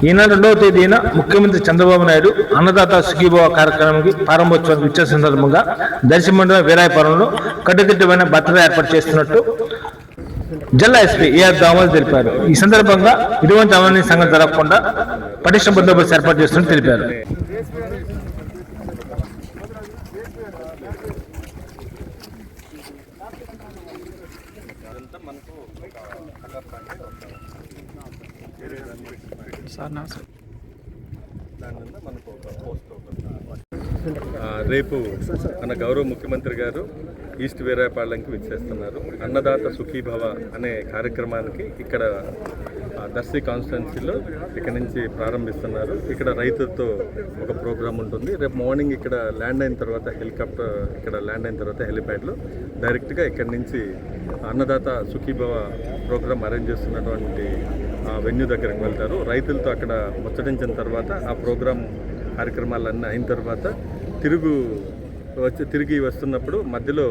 ఈనాడు 2వ తేదీన ముఖ్యమంత్రి చంద్రబాబు నాయుడు అన్నదాత సుఖీభవ కార్యక్రమానికి ప్రారంభోత్సవానికి ఇచ్చే సందర్భంగా దర్శి మండలం వీరాయపురంలో కట్టుదిట్టమైన భద్రత ఏర్పాటు చేస్తున్నట్టు జిల్లా ఎస్పీ ఏఆర్ దామోదర్ తెలిపారు. ఈ సందర్భంగా ఇటువంటి అవినీతి సంఘటన జరగకుండా పటిష్ట బందోబస్తు ఏర్పాటు చేస్తున్నట్టు తెలిపారు. రేపు మన గౌరవ ముఖ్యమంత్రి గారు ఈస్ట్ వీరాయపాలెంకి విచ్చేస్తున్నారు. అన్నదాత సుఖీభవ అనే కార్యక్రమానికి ఇక్కడ దర్శి కాన్స్టిట్యున్సీలో ఇక్కడ నుంచి ప్రారంభిస్తున్నారు. ఇక్కడ రైతులతో ఒక ప్రోగ్రాం ఉంటుంది. రేపు మార్నింగ్ ఇక్కడ ల్యాండ్ అయిన తర్వాత హెలికాప్టర్ ఇక్కడ ల్యాండ్ అయిన తర్వాత హెలిప్యాడ్లో డైరెక్ట్గా ఇక్కడి నుంచి అన్నదాత సుఖీభవ ప్రోగ్రాం అరేంజ్ చేస్తున్నటువంటి వెన్యూ దగ్గరికి వెళ్తారు. రైతులతో అక్కడ ముచ్చటించిన తర్వాత ఆ ప్రోగ్రాం కార్యక్రమాలన్నీ అయిన తర్వాత తిరిగి వస్తున్నప్పుడు మధ్యలో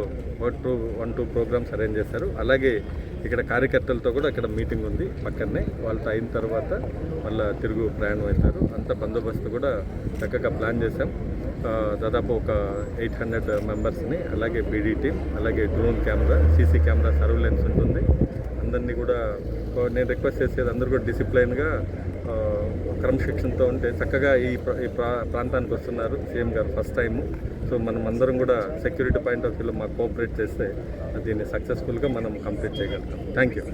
1-2 ప్రోగ్రామ్స్ అరేంజ్ చేశారు. అలాగే ఇక్కడ కార్యకర్తలతో కూడా ఇక్కడ మీటింగ్ ఉంది పక్కనే. వాళ్ళతో అయిన తర్వాత మళ్ళీ తిరుగు ప్రయాణం అవుతారు. అంత బందోబస్తు కూడా చక్కగా ప్లాన్ చేశాం. దాదాపు ఒక 800 మెంబర్స్ని, అలాగే పీడీ టీం, అలాగే drone camera, CC camera surveillance ఉంటుంది. అందరినీ కూడా నేను రిక్వెస్ట్ చేసేది అందరూ కూడా డిసిప్లైన్గా క్రమశిక్షణతో ఉంటే చక్కగా ఈ ప్రాంతానికి వస్తున్నారు సీఎం గారు ఫస్ట్ టైము. సో మనం అందరం కూడా సెక్యూరిటీ పాయింట్ ఆఫ్ వ్యూలో మాకు కోఆపరేట్ చేస్తే దీన్ని సక్సెస్ఫుల్గా మనం కంప్లీట్ చేయగలుగుతాం. Thank you.